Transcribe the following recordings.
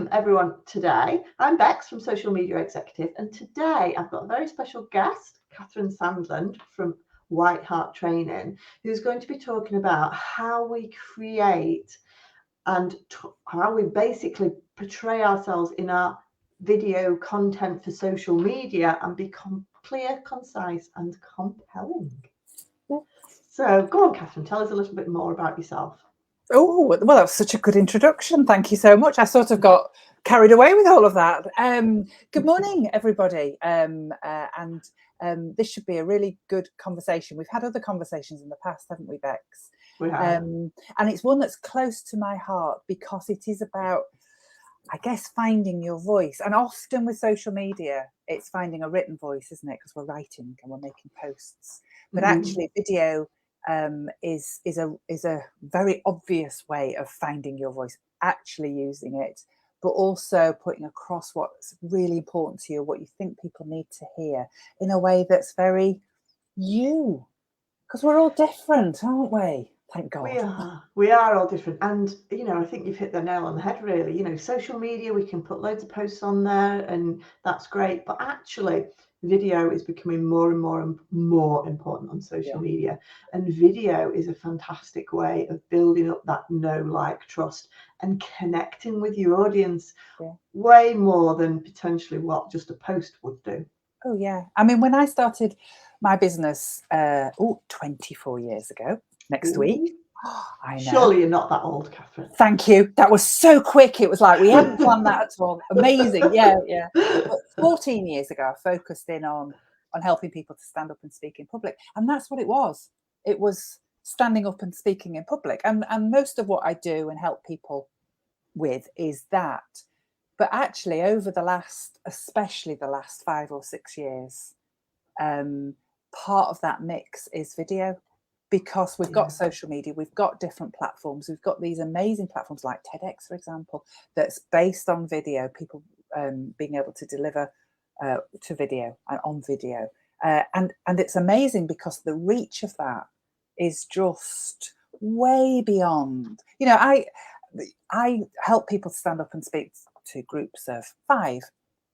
welcome everyone today. I'm Bex from Social Media Executive, and today I've got a very special guest, Sandland from White Hart Training, who's going to be talking about how we create and how we basically portray ourselves in our video content for social media and become clear, concise and compelling. So go on, Catherine, tell us a little bit more about yourself. Oh, well, that was such a good introduction. Thank you so much. I sort of got carried away with all of that. Good morning, everybody. This should be a really good conversation. We've had other conversations in the past, haven't we, Bex? We have. And it's one that's close to my heart because it is about, I guess, finding your voice. And often with social media, it's finding a written voice, isn't it? Because we're writing and we're making posts. But actually, video is a very obvious way of finding your voice, actually using it, but also putting across what's really important to you, what you think people need to hear in a way that's very you, because we're all different, aren't we? Thank God. We are all different. And, you know, I think you've hit the nail on the head, really. You know, social media, we can put loads of posts on there and that's great. But actually, video is becoming more and more important on social media. And video is a fantastic way of building up that know, like, trust and connecting with your audience way more than potentially what just a post would do. Oh, yeah. I mean, when I started my business 24 years ago, next week. I know. Surely you're not that old, Catherine. Thank you. That was so quick. It was like we hadn't planned that at all. Amazing. Yeah. But 14 years ago, I focused in on helping people to stand up and speak in public. And that's what it was. It was standing up and speaking in public. And most of what I do and help people with is that. But actually, over especially the last 5 or 6 years, part of that mix is video. Because we've got social media, we've got different platforms, we've got these amazing platforms like TEDx, for example, that's based on video, people being able to deliver to video and on video. And it's amazing because the reach of that is just way beyond. You know, I help people stand up and speak to groups of 5,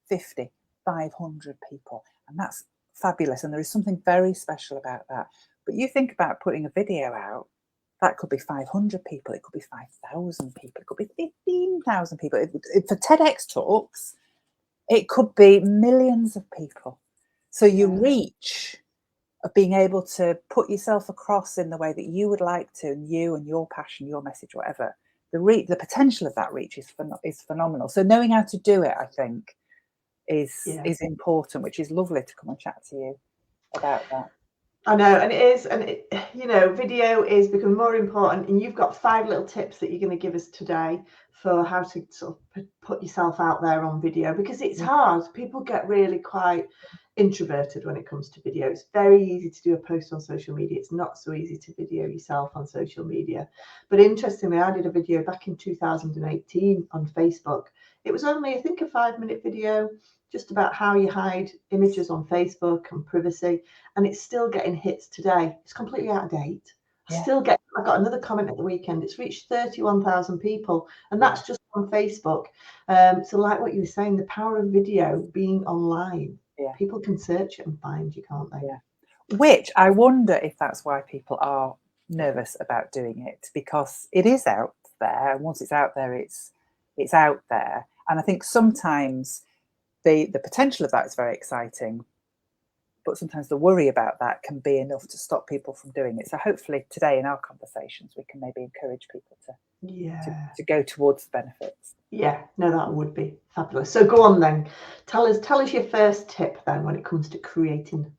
50, 500 people. And that's fabulous. And there is something very special about that. But you think about putting a video out, that could be 500 people, it could be 5,000 people, it could be 15,000 people. For TEDx talks, it could be millions of people. So your reach of being able to put yourself across in the way that you would like to, and you and your passion, your message, whatever, the potential of that reach is phenomenal. So knowing how to do it, I think, is important, which is lovely to come and chat to you about that. I know, and it is, and you know, video is becoming more important, and you've got 5 little tips that you're going to give us today for how to sort of put yourself out there on video, because it's hard. People get really quite introverted when it comes to video. It's very easy to do a post on social media. It's not so easy to video yourself on social media. But interestingly, I did a video back in 2018 on Facebook. It was only, I think, a 5-minute video just about how you hide images on Facebook and privacy, and it's still getting hits today. It's completely out of date. I got another comment at the weekend. It's reached 31,000 people, and that's just on Facebook. So like what you were saying, the power of video being online, people can search it and find you, can't they? Which I wonder if that's why people are nervous about doing it, because it is out there, and once it's out there, it's out there. And I think sometimes the potential of that is very exciting, but sometimes the worry about that can be enough to stop people from doing it. So hopefully today in our conversations, we can maybe encourage people to go towards the benefits. Yeah, no, that would be fabulous. So go on then. Tell us your first tip then when it comes to creating.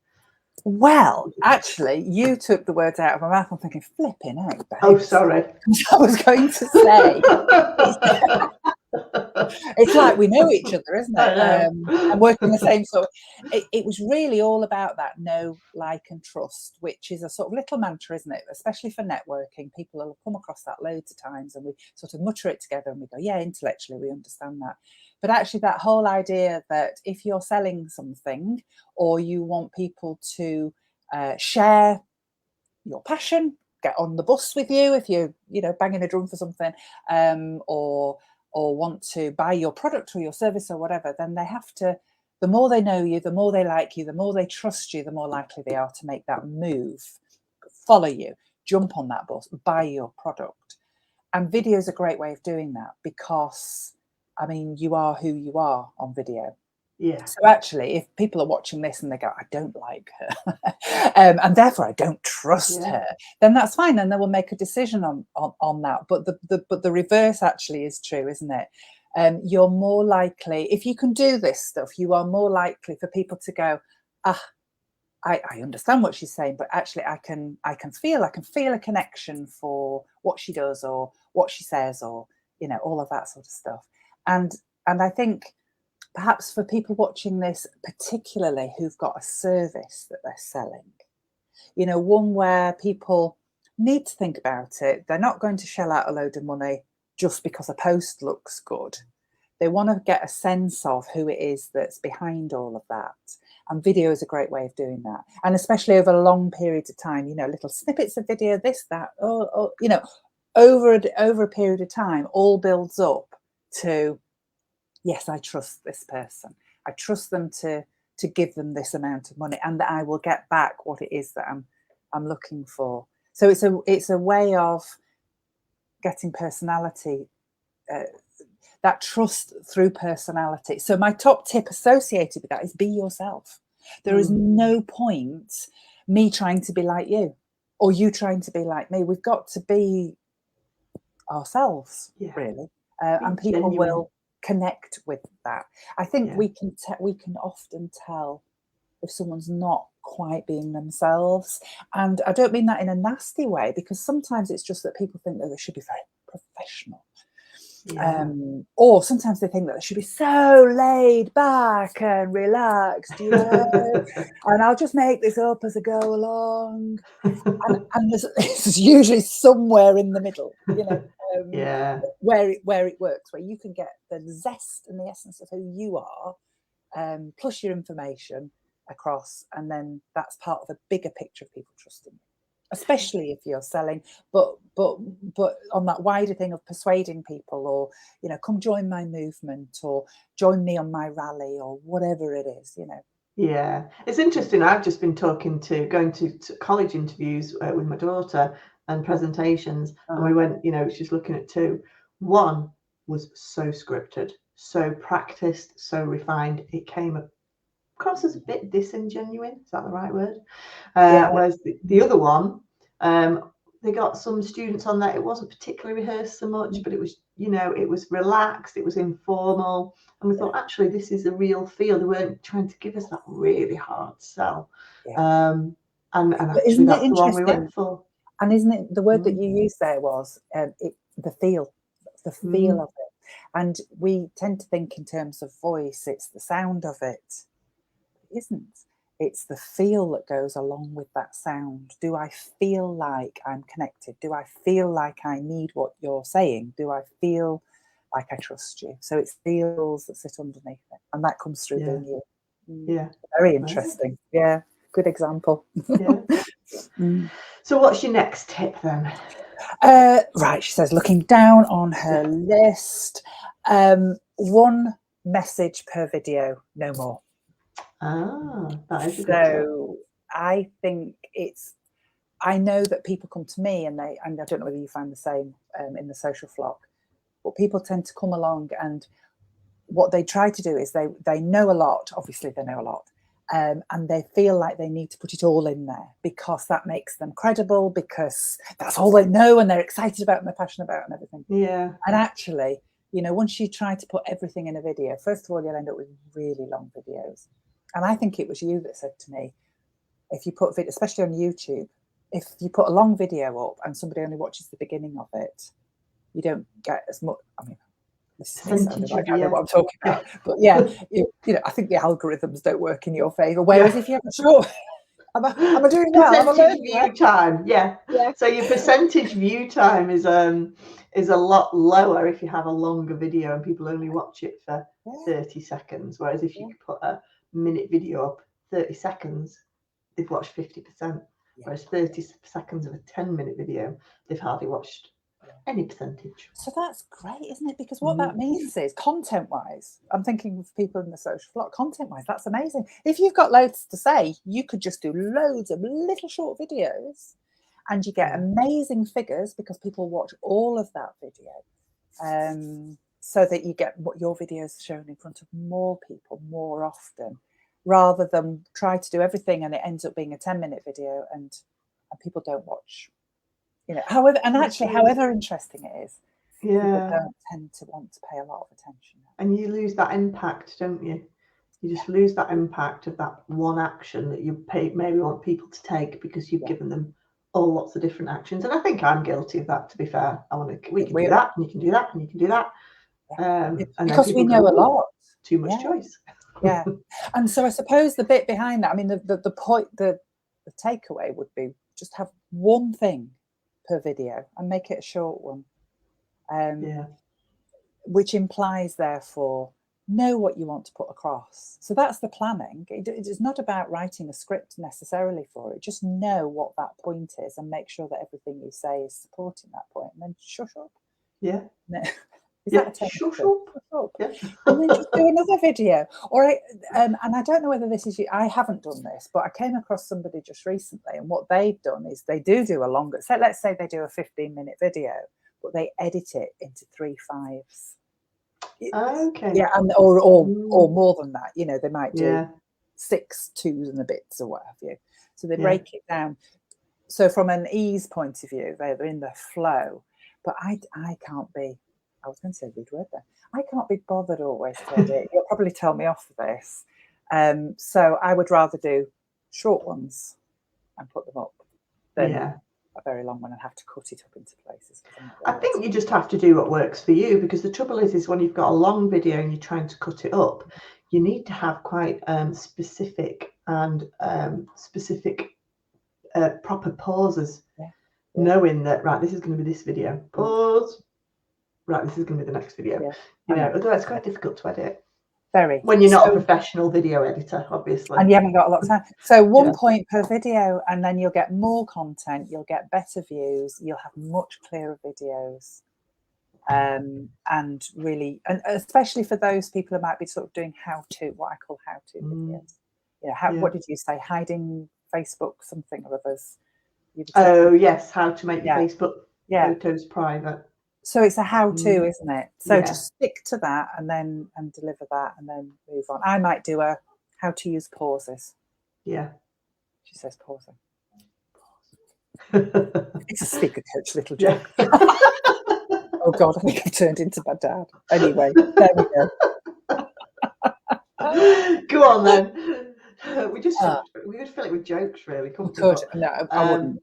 Well, actually, you took the words out of my mouth. I'm thinking, flipping out. Oh, sorry. I was going to say. It's like we know each other, isn't it? And working the same sort of, it was really all about that know, like and trust, which is a sort of little mantra, isn't it? Especially for networking, people will come across that loads of times and we sort of mutter it together and we go, yeah, intellectually we understand that. But actually that whole idea that if you're selling something or you want people to share your passion, get on the bus with you if you're, banging a drum for something, or or want to buy your product or your service or whatever, then they have to, the more they know you, the more they like you, the more they trust you, the more likely they are to make that move, follow you, jump on that bus, buy your product. And video is a great way of doing that because, I mean, you are who you are on video. Yeah. So actually, if people are watching this and they go, I don't like her, and therefore I don't trust her, then that's fine, and they will make a decision on that. But the reverse actually is true, isn't it? You're more likely, if you can do this stuff, you are more likely for people to go, I understand what she's saying, but actually I can feel a connection for what she does or what she says, or all of that sort of stuff. And I think perhaps for people watching this, particularly who've got a service that they're selling, one where people need to think about it. They're not going to shell out a load of money just because a post looks good. They want to get a sense of who it is that's behind all of that. And video is a great way of doing that. And especially over long periods of time, little snippets of video, this, that, over a period of time, all builds up to, yes, I trust this person. I trust them to give them this amount of money, and that I will get back what it is that I'm looking for. So it's a way of getting personality, that trust through personality. So my top tip associated with that is be yourself. There is no point me trying to be like you or you trying to be like me. We've got to be ourselves, really, and people will connect with that. I think we can often tell if someone's not quite being themselves, and I don't mean that in a nasty way, because sometimes it's just that people think that they should be very professional, or sometimes they think that they should be so laid back and relaxed, and I'll just make this up as I go along, and there's usually somewhere in the middle, where it works, where you can get the zest and the essence of who you are, plus your information across, and then that's part of a bigger picture of people trusting you, especially if you're selling, but on that wider thing of persuading people, or come join my movement, or join me on my rally, or whatever it is. Yeah, it's interesting. I've just been going to college interviews with my daughter and presentations, and we went, she's looking at two. One was so scripted, so practiced, so refined. It came across as a bit disingenuine. Is that the right word? Whereas the other one, they got some students on that. It wasn't particularly rehearsed so much, but it was, it was relaxed, it was informal. And we thought, actually, this is a real feel. They weren't trying to give us that really hard sell. And actually, that's the one we went for. And isn't it the word that you used there was the feel of it. And we tend to think in terms of voice, it's the sound of it. It isn't. It's the feel that goes along with that sound. Do I feel like I'm connected? Do I feel like I need what you're saying? Do I feel like I trust you? So it's feels that sit underneath it, and that comes through being you. Yeah. Very interesting. Yeah. Good example. Yeah. So what's your next tip then? Right, she says, looking down on her list, one message per video, no more. That is a good tip. I think I know that people come to me and I don't know whether you find the same in the social flock, but people tend to come along, and what they try to do is they know a lot, obviously they know a lot, and they feel like they need to put it all in there because that makes them credible, because that's all they know and they're excited about and they're passionate about and everything. Yeah. And actually, once you try to put everything in a video, first of all, you'll end up with really long videos. And I think it was you that said to me, if you put video, especially on YouTube, if you put a long video up and somebody only watches the beginning of it, you don't get as much. I mean, this is like I know what I'm talking about, but I think the algorithms don't work in your favour. Whereas if you have a short, am I doing well? Percentage view time, yeah. So your percentage view time is a lot lower if you have a longer video and people only watch it for 30 seconds. Whereas if you put a minute video up, 30 seconds, they've watched 50%. Whereas 30 seconds of a 10-minute video, they've hardly watched any percentage. So that's great, isn't it? Because what that means is, content-wise, I'm thinking of people in the social flock, content-wise, that's amazing. If you've got loads to say, you could just do loads of little short videos and you get amazing figures because people watch all of that video. So that you get what your videos shown in front of more people more often, rather than try to do everything and it ends up being a 10-minute video and people don't watch. You know, however interesting it is, people don't tend to want to pay a lot of attention. And you lose that impact, don't you? You just lose that impact of that one action that you maybe want people to take because you've given them all lots of different actions. And I think I'm guilty of that, to be fair. We can do that, and you can do that, and you can do that. And because we know a lot. Too much choice. Yeah. And so I suppose the bit behind that, I mean, the point, the takeaway would be just have one thing per video and make it a short one. Which implies, therefore, know what you want to put across. So that's the planning. It's not about writing a script necessarily for it. Just know what that point is and make sure that everything you say is supporting that point. And then shush up. Yeah. No. Shush up. Yeah. And then just do another video. Or and I don't know whether this is you. I haven't done this, but I came across somebody just recently, and what they've done is they do a longer. So let's say they do a 15-minute video, but they edit it into 3 5s. Okay. Yeah, and or more than that. You know, they might do 6 2s and a bits or what have you. So they break it down. So from an ease point of view, they're in the flow. But I can't be. I was going to say a good word there. I can't be bothered always to edit. You'll probably tell me off for this. So I would rather do short ones and put them up than a very long one and have to cut it up into places. I think you just have to do what works for you, because the trouble is when you've got a long video and you're trying to cut it up, you need to have quite specific proper pauses, knowing that, right, this is going to be this video. Pause. Right, this is going to be the next video. You know, otherwise it's quite difficult to edit. Very. When you're not a professional video editor, obviously. And you haven't got a lot of time. So 1 point per video, and then you'll get more content, you'll get better views, you'll have much clearer videos. And really, and especially for those people who might be sort of doing what I call how-to videos. You know, what did you say? Hiding Facebook something or others. Oh, yes, how to make your Facebook photos private. So it's a how-to, isn't it? So just stick to that and deliver that and then move on. I might do a how to use pauses. Yeah. She says pausing. It's a speaker coach little joke. Oh God, I think I've turned into my dad. Anyway, there we go. Go on then. We would fill it with jokes, really. We could. No, I wouldn't.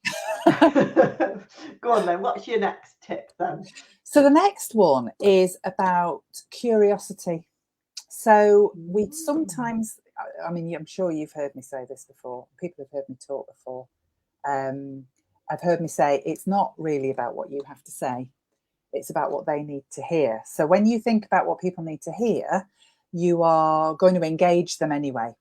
Go on then. What's your next tip then? So the next one is about curiosity. So we sometimes, I mean, I'm sure you've heard me say this before. People have heard me talk before. I've heard me say it's not really about what you have to say. It's about what they need to hear. So when you think about what people need to hear, you are going to engage them anyway.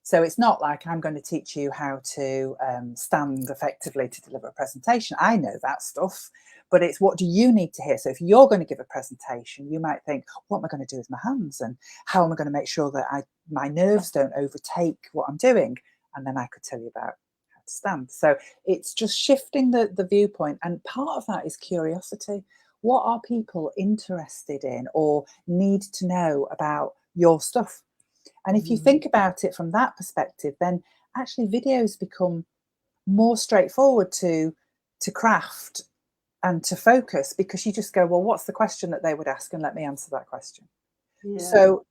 So it's not like I'm going to teach you how to stand effectively to deliver a presentation. I know that stuff, but it's what do you need to hear? So if you're going to give a presentation, you might think, what am I going to do with my hands? And how am I going to make sure that my nerves don't overtake what I'm doing? And then I could tell you about how to stand. So it's just shifting the viewpoint. And part of that is curiosity. What are people interested in or need to know about your stuff? And if you think about it from that perspective, then actually videos become more straightforward to craft and to focus, because you just go, well, what's the question that they would ask? And let me answer that question. Yeah. So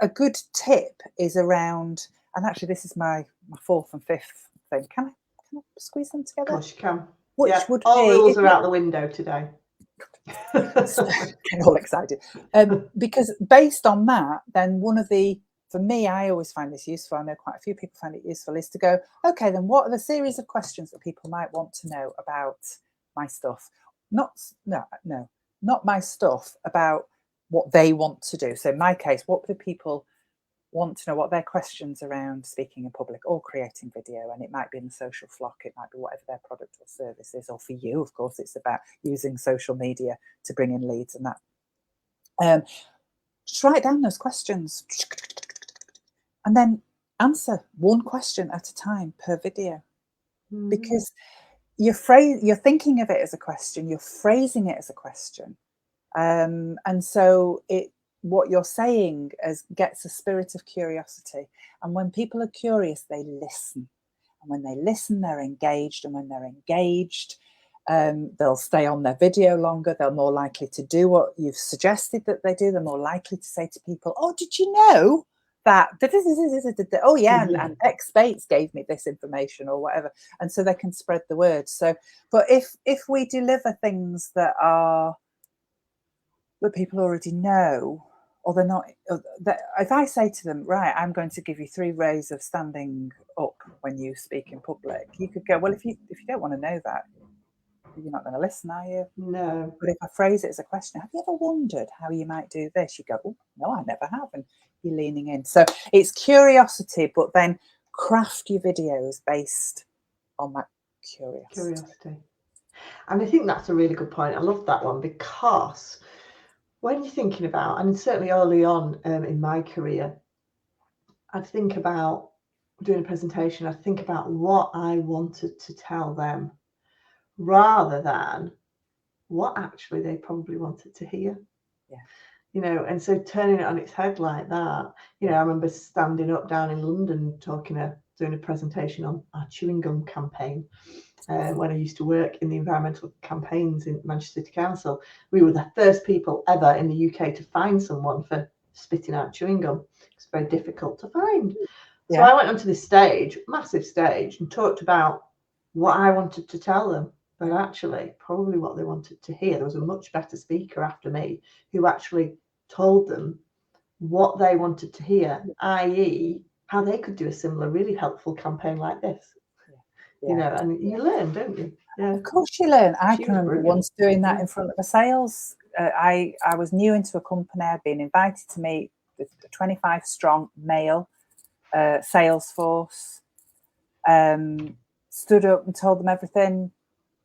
a good tip is around, and actually this is my 4th and 5th thing. Can I squeeze them together? Of course you can. Which would all be, rules are out the window today. Getting all excited. Because based on that, then for me, I always find this useful. I know quite a few people find it useful, is to go, okay, then what are the series of questions that people might want to know about my stuff? Not my stuff, about what they want to do. So in my case, what do people want to know what their questions around speaking in public or creating video, and it might be in the social flock, it might be whatever their product or service is, or for you, of course, it's about using social media to bring in leads and that. Just write down those questions and then answer one question at a time per video, because you're thinking of it as a question, you're phrasing it as a question, and so what you're saying gets a spirit of curiosity. And when people are curious, they listen. And when they listen, they're engaged. And when they're engaged, they'll stay on their video longer. They're more likely to do what you've suggested that they do. They're more likely to say to people, oh, did you know that? Oh, yeah. And X Bates gave me this information or whatever. And so they can spread the word. So, but if we deliver things that people already know, or they're not, if I say to them, right, I'm going to give you 3 ways of standing up when you speak in public, you could go, well, if you don't want to know that, you're not going to listen, are you? No. But if I phrase it as a question, have you ever wondered how you might do this? You go, oh, no, I never have. And you're leaning in. So it's curiosity, but then craft your videos based on that curiosity. And I think that's a really good point. I love that one, because when you're thinking about, and certainly early on in my career, I'd think about doing a presentation, I'd think about what I wanted to tell them rather than what actually they probably wanted to hear. Yeah. And so turning it on its head like that, I remember standing up down in London doing a presentation on our chewing gum campaign. When I used to work in the environmental campaigns in Manchester City Council, we were the first people ever in the UK to find someone for spitting out chewing gum. It's very difficult to find. Yeah. So I went onto this stage, massive stage, and talked about what I wanted to tell them, but actually probably what they wanted to hear. There was a much better speaker after me who actually told them what they wanted to hear, i.e. how they could do a similar really helpful campaign like this. And you learn, don't you? Yeah. Of course you learn. I can remember once doing that in front of a sales. I was new into a company. I'd been invited to meet the 25 strong male sales force. Stood up and told them everything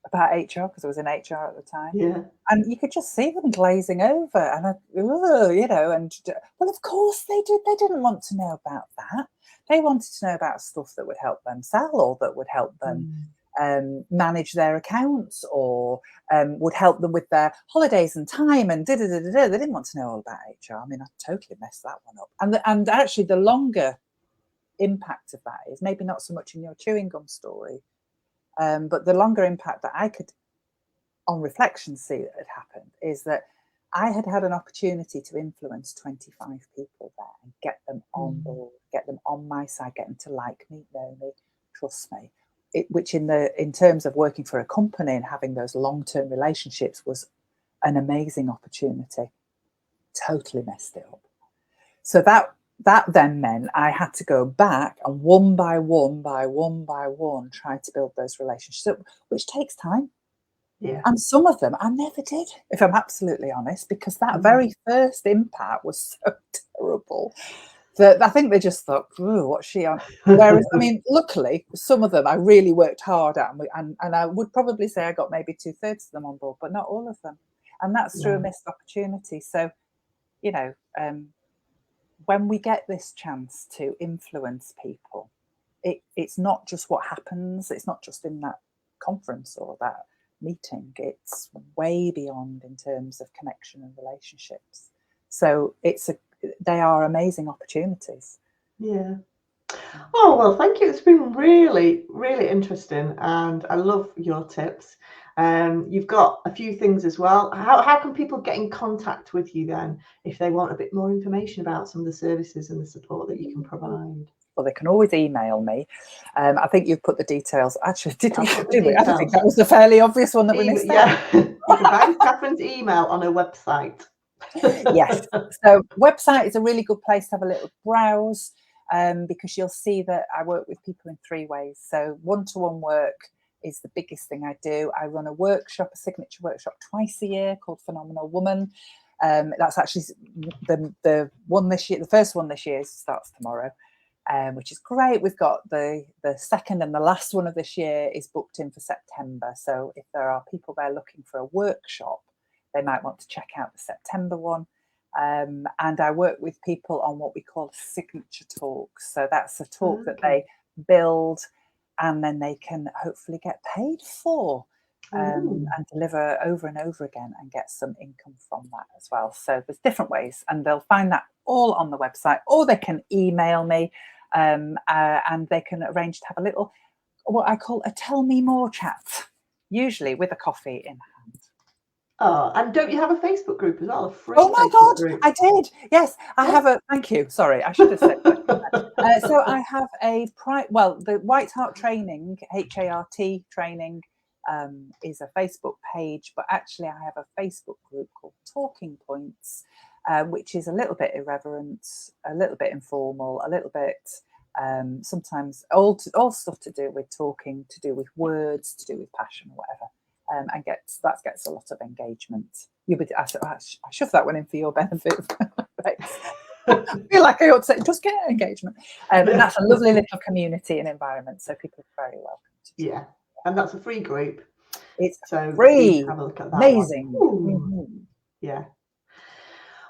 about HR, because I was in HR at the time. Yeah. And you could just see them glazing over. And well, of course they did. They didn't want to know about that. They wanted to know about stuff that would help them sell, or that would help them manage their accounts, or would help them with their holidays and time and They didn't want to know all about HR. I mean, I totally messed that one up. And actually the longer impact of that is maybe not so much in your chewing gum story, but the longer impact that I could, on reflection, see that had happened is that I had an opportunity to influence 25 people there and get them on board, get them on my side, get them to like me, know me, trust me. Which in terms of working for a company and having those long-term relationships was an amazing opportunity. Totally messed it up. So that then meant I had to go back and one by one try to build those relationships, which takes time. Yeah. And some of them I never did, if I'm absolutely honest, because that very first impact was so terrible that I think they just thought, ooh, what's she on? Whereas, I mean, luckily, some of them I really worked hard at, and I would probably say I got maybe 2/3 of them on board, but not all of them. And that's through a missed opportunity. So, when we get this chance to influence people, it's not just what happens. It's not just in that conference or that meeting. It's way beyond in terms of connection and relationships. So they are amazing opportunities. Yeah. Oh, well, thank you. It's been really, really interesting, and I love your tips. You've got a few things as well. How can people get in contact with you then if they want a bit more information about some of the services and the support that you can provide? Well, they can always email me. I think you've put the details. Actually, did we? I think that was a fairly obvious one that we missed. Yeah, you can find Catherine's email on her website. Yes. So website is a really good place to have a little browse, because you'll see that I work with people in 3 ways. So one-to-one work is the biggest thing I do. I run a signature workshop twice a year called Phenomenal Woman. That's actually the one this year. The first one this year starts tomorrow, which is great. We've got the second and the last one of this year is booked in for September. So if there are people there looking for a workshop, they might want to check out the September one. And I work with people on what we call signature talks. So that's a talk that they build and then they can hopefully get paid for, and deliver over and over again and get some income from that as well. So there's different ways, and they'll find that all on the website, or they can email me, and they can arrange to have a little, what I call a tell me more chat, usually with a coffee in hand. Oh, and don't you have a Facebook group as well? A free oh my Facebook God, group? I did. Yes, I have a, thank you. Sorry, I should have said that. So I have the White Hart Training, HART training, is a Facebook page, but actually I have a Facebook group called Talking Points, which is a little bit irreverent, a little bit informal, a little bit sometimes all stuff to do with talking, to do with words, to do with passion or whatever. And gets a lot of engagement. I shove that one in for your benefit. I feel like I ought to say, just get engagement. And that's a lovely little community and environment, so people are very welcome to do. Yeah, and that's a free group. It's so free. Have a look at that. Amazing. Yeah.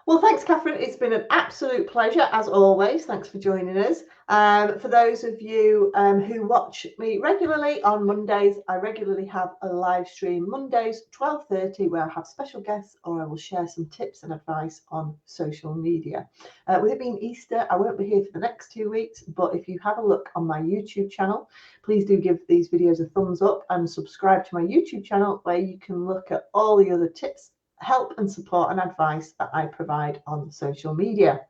Well, thanks, Catherine. It's been an absolute pleasure, as always. Thanks for joining us. For those of you who watch me regularly on Mondays, I regularly have a live stream Mondays, 12:30, where I have special guests or I will share some tips and advice on social media. With it being Easter, I won't be here for the next 2 weeks, but if you have a look on my YouTube channel, please do give these videos a thumbs up and subscribe to my YouTube channel, where you can look at all the other tips, help and support and advice that I provide on social media.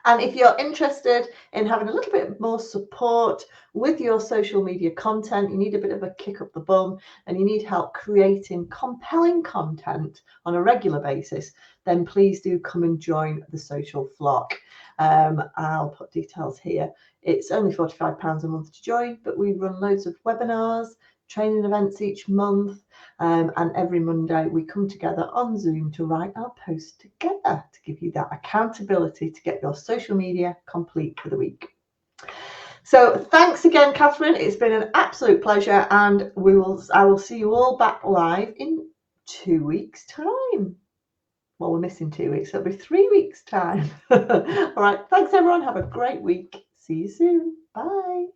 And if you're interested in having a little bit more support with your social media content, you need a bit of a kick up the bum and you need help creating compelling content on a regular basis, then please do come and join the Social Flock. I'll put details here. It's only £45 a month to join, but we run loads of webinars, training events each month, and every Monday we come together on Zoom to write our posts together to give you that accountability to get your social media complete for the week. So thanks again, Catherine. It's been an absolute pleasure, and I will see you all back live in 2 weeks' time. Well, we're missing 2 weeks, so it'll be 3 weeks' time. All right, thanks everyone. Have a great week. See you soon. Bye.